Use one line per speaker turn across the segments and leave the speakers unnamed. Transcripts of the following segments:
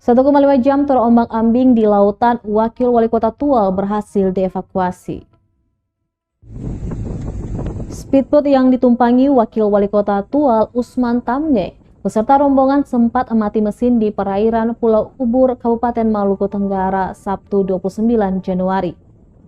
1,5 jam terombang-ambing di lautan, Wakil Wali Kota Tual berhasil dievakuasi. Speedboat yang ditumpangi Wakil Wali Kota Tual, Usman Tamge, beserta rombongan sempat mati mesin di perairan Pulau Ubur, Kabupaten Maluku Tenggara, Sabtu 29 Januari.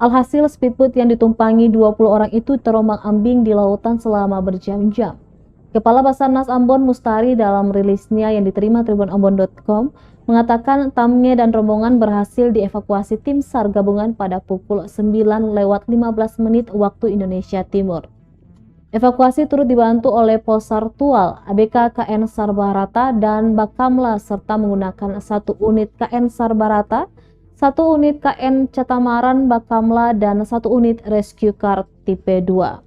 Alhasil, speedboat yang ditumpangi 20 orang itu terombang-ambing di lautan selama berjam-jam. Kepala Basarnas Ambon Mustari dalam rilisnya yang diterima tribunambon.com mengatakan Tamge dan rombongan berhasil dievakuasi tim SAR gabungan pada pukul 9:15 waktu Indonesia Timur. Evakuasi turut dibantu oleh Posar Tual, ABK KN SAR Barata, dan Bakamla serta menggunakan 1 unit KN SAR Barata, 1 unit KN Catamaran Bakamla, dan 1 unit Rescue Car tipe 2.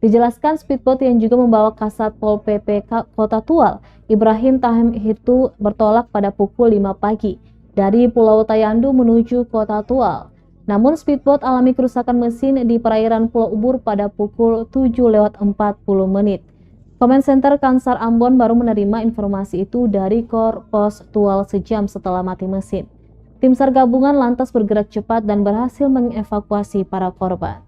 Dijelaskan speedboat yang juga membawa Kasat Pol PP Kota Tual, Ibrahim Tahim itu bertolak pada pukul 5 pagi dari Pulau Tayandu menuju Kota Tual. Namun speedboat alami kerusakan mesin di perairan Pulau Ubur pada pukul 7:40. Comment Center Kansar Ambon baru menerima informasi itu dari Korpos Tual sejam setelah mati mesin. Tim SAR gabungan lantas bergerak cepat dan berhasil mengevakuasi para korban.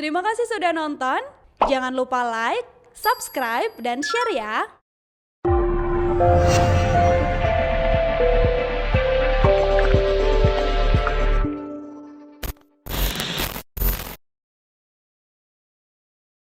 Terima kasih sudah nonton. Jangan lupa like, subscribe, dan share ya.